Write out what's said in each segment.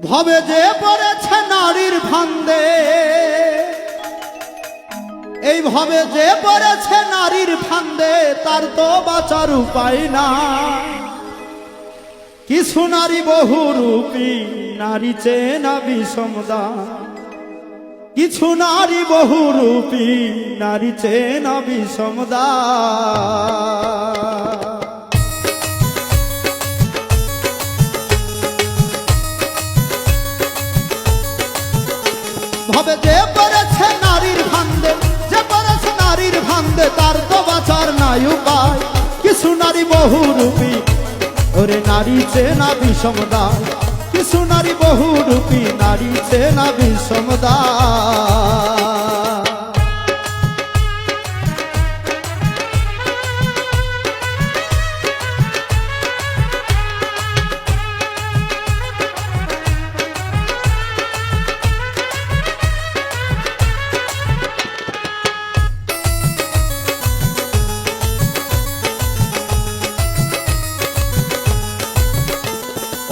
ভবে যে পড়েছে নারীর ফান্দে, এই ভবে যে পড়েছে নারীর ফান্দে, তার তো বাঁচার উপায় না। কিছু নারী বহুরূপী, নারী চেনা বিষমদান। কিছু নারী বহুরূপী, নারী চেনা বিষমদান। ভবে যে পড়েছে নারীর ফান্দে, যে পড়েছে নারীর ফান্দে, তার তো বাঁচার নাই উপায়। কিছু নারী বহুরূপী, ওরে নারী চেনা বিষমদান। কিছু নারী বহুরূপী, নারী চেনা বিষমদান।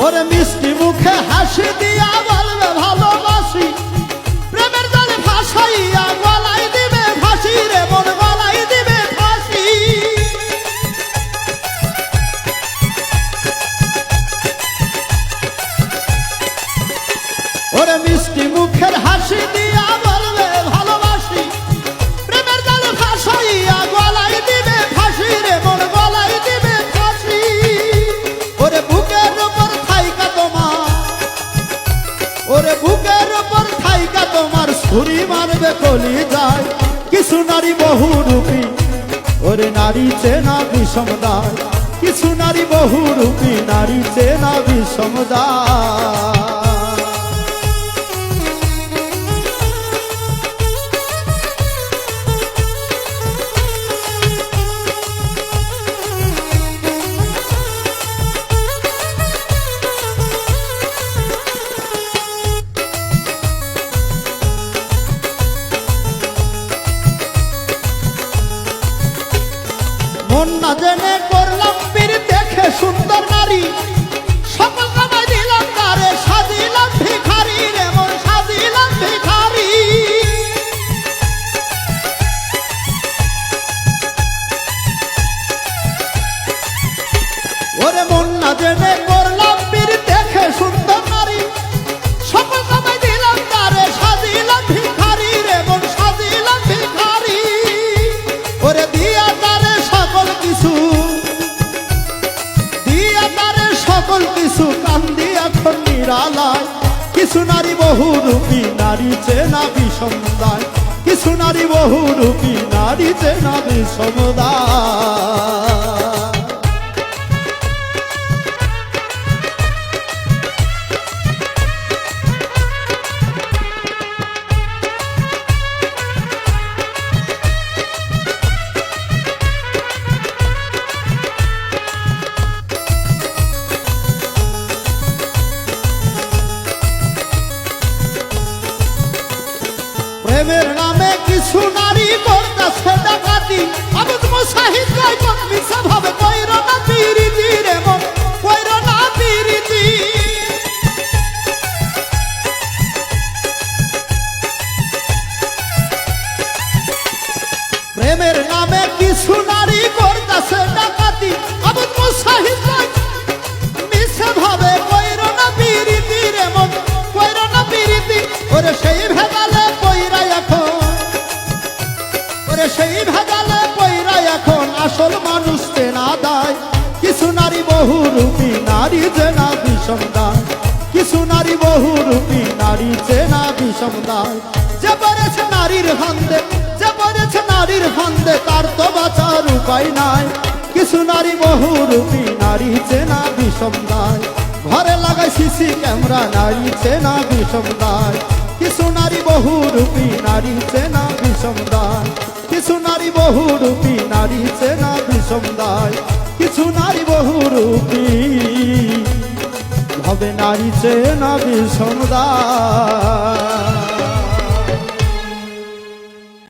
ওরে মিষ্টি মুখে হাসি দিয়া বলবে ভালোবাসি, প্রেমের জালে ভাসাইয়া গলাই দিবে ফাঁসি রে মন, গলাই দিবে ফাঁসি। ওরে মিষ্টি মুখের হাসি দিয়া বলবে ভালোবাসি, প্রেমের জালে ভাসাইয়া গলাই দিবে ফাঁসি রে মন, গলাই দিবে ফাঁসি। ওরে বুকের উপর থাইকা তোমার, ওরে বুকের উপর থাইকা তোমার ছুরি মারবে কলি যায়। কিছু নারী বহুরূপী, ওরে নারী চেনা বিষমদান। কিছু নারী বহুরূপী, নারী চেনা বিষমদান। মন না জেনে করলাম পীর, দেখে সুন্দর নারী সকল কামাই দিলাম তারে, সাজিলাম ভিখারি রে মন, সাজিলাম ভিখারি। ওরে মন না জেনে করলাম পীর, দেখে সুন্দর নারী সকল কামাই দিলাম তারে, সাজিলাম ভিখারি রে মন, সাজিলাম ভিখারি। ওরে দিয়া তারে সকল কিছু, দিয়া তারে সকল কিছু, কান্দি এখন নিরালায়। কিছু নারী বহুরূপী, নারী চেনা বিষমদান। কিছু নারী বহুরূপী, নারী চেনা বিষমদান। প্রেমের নামে কিছু নারী করতেছে ডাকাতি, আবুদ মুসাহিদ কয় কোন মিছা ভাবে কইর না পিরিতি রে মন, কইর না পিরিতি। প্রেমের নামে কিছু নারী করতেছে ডাকাতি, আবুদ মুসাহিদ কয় মিছা ভাবে কইর না পিরিতি রে মন, কইর না পিরিতি। ওরে সেই ভেদালে সেই ভেদালে পইরা এখন আসল মানুষ চেনা দায়। কিছু নারী বহুরূপী, নারী চেনা বিষমদান। কিছু নারী বহুরূপী, নারী চেনা বিষমদান। যে পড়েছে নারীর ফান্দে, যে পড়েছে নারীর ফান্দে, তার তো বাঁচার উপায় নাই। কিছু নারী বহুরূপী, নারী চেনা বিষমদান। ঘরে লাগাই সিসি ক্যামেরা, নারী চেনা বিষমদান। কিছু নারী বহুরূপী, নারী চেনা বিষমদান। কিছু নারী বহুরূপী, নারী চেনা বিষমদান। কিছু নারী বহুরূপী, হবে নারী চেনা বিষমদান।